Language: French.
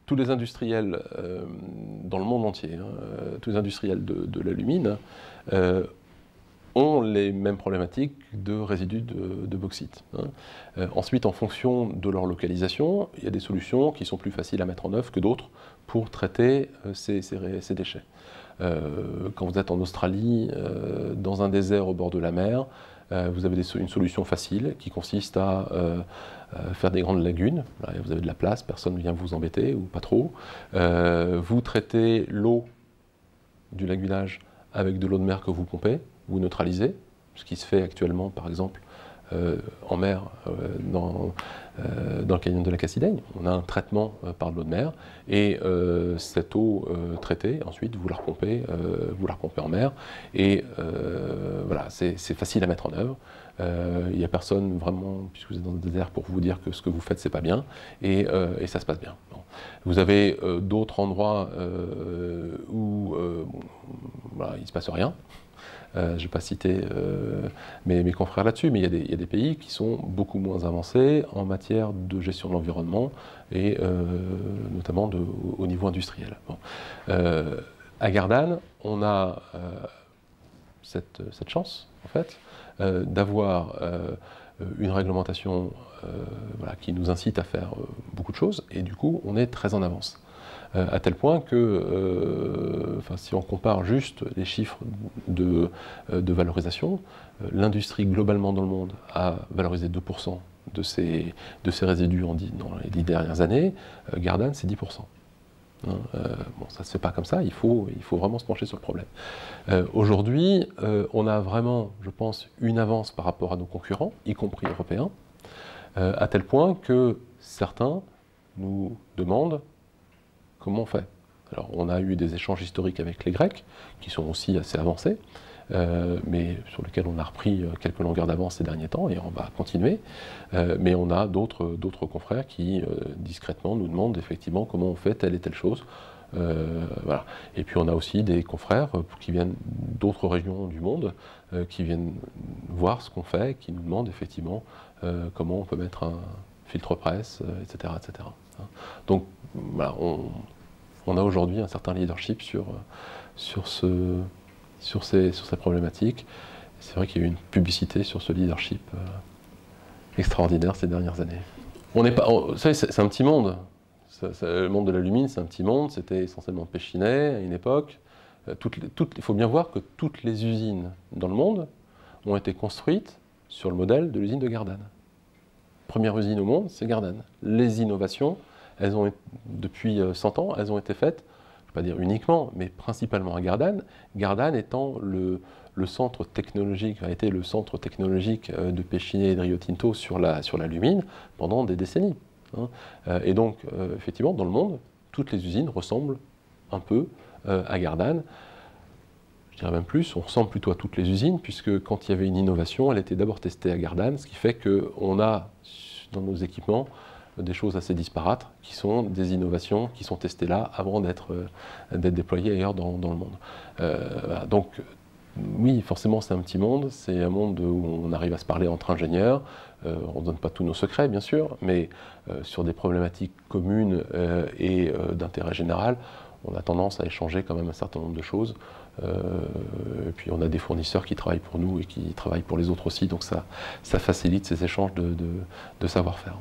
tous les industriels dans le monde entier, tous les industriels de l'alumine, ont les mêmes problématiques de résidus de bauxite. Ensuite, en fonction de leur localisation, il y a des solutions qui sont plus faciles à mettre en œuvre que d'autres pour traiter ces déchets. Quand vous êtes en Australie, dans un désert au bord de la mer, vous avez une solution facile qui consiste à faire des grandes lagunes. Là, vous avez de la place, personne ne vient vous embêter, ou pas trop. Vous traitez l'eau du lagunage avec de l'eau de mer que vous pompez, vous neutralisez, ce qui se fait actuellement, par exemple, en mer, dans le canyon de la Cassidaigne. On a un traitement par de l'eau de mer, et cette eau traitée, ensuite, vous la repompez en mer, et voilà, c'est facile à mettre en œuvre. Il n'y a personne vraiment, puisque vous êtes dans le désert, pour vous dire que ce que vous faites, c'est pas bien, et ça se passe bien. Bon. Vous avez d'autres endroits où voilà, il ne se passe rien. Je ne vais pas citer mes confrères là-dessus, mais il y a des pays qui sont beaucoup moins avancés en matière de gestion de l'environnement, et notamment au niveau industriel. Bon. À Gardanne, on a cette chance, en fait, d'avoir une réglementation voilà, qui nous incite à faire beaucoup de choses, et du coup, on est très en avance. À tel point que, si on compare juste les chiffres de valorisation, l'industrie globalement dans le monde a valorisé 2% de ses résidus dans les 10 dernières années. Gardanne, c'est 10%. Bon, ça ne se fait pas comme ça, il faut vraiment se pencher sur le problème. Aujourd'hui, on a vraiment, je pense, une avance par rapport à nos concurrents, y compris européens, à tel point que certains nous demandent comment on fait. Alors, on a eu des échanges historiques avec les Grecs, qui sont aussi assez avancés, mais sur lesquels on a repris quelques longueurs d'avance ces derniers temps, et on va continuer. Mais on a d'autres confrères qui, discrètement, nous demandent effectivement comment on fait telle et telle chose. Voilà. Et puis on a aussi des confrères qui viennent d'autres régions du monde, qui viennent voir ce qu'on fait, qui nous demandent effectivement comment on peut mettre un filtre presse, etc., etc. Donc voilà, on a aujourd'hui un certain leadership sur ces problématiques. C'est vrai qu'il y a eu une publicité sur ce leadership extraordinaire ces dernières années. On n'est pas, vous savez, c'est un petit monde. Le monde de l'alumine, c'est un petit monde. C'était essentiellement Pechiney à une époque. Il faut bien voir que toutes les usines dans le monde ont été construites sur le modèle de l'usine de Gardanne. Première usine au monde, c'est Gardanne. Les innovations, elles ont, depuis 100 ans, elles ont été faites, je ne vais pas dire uniquement, mais principalement à Gardanne. Gardanne étant le centre technologique, a été le centre technologique de Pechiney et de Rio Tinto sur l'alumine pendant des décennies. Et donc, effectivement, dans le monde, toutes les usines ressemblent un peu à Gardanne. Je dirais même plus, on ressemble plutôt à toutes les usines, puisque quand il y avait une innovation, elle était d'abord testée à Gardanne, ce qui fait qu'on a dans nos équipements des choses assez disparates, qui sont des innovations qui sont testées là avant d'être déployées ailleurs dans le monde. Voilà. Donc, oui, forcément, c'est un petit monde, c'est un monde où on arrive à se parler entre ingénieurs, on ne donne pas tous nos secrets, bien sûr, mais sur des problématiques communes et d'intérêt général, on a tendance à échanger quand même un certain nombre de choses. Et puis on a des fournisseurs qui travaillent pour nous et qui travaillent pour les autres aussi, donc ça facilite ces échanges de savoir-faire.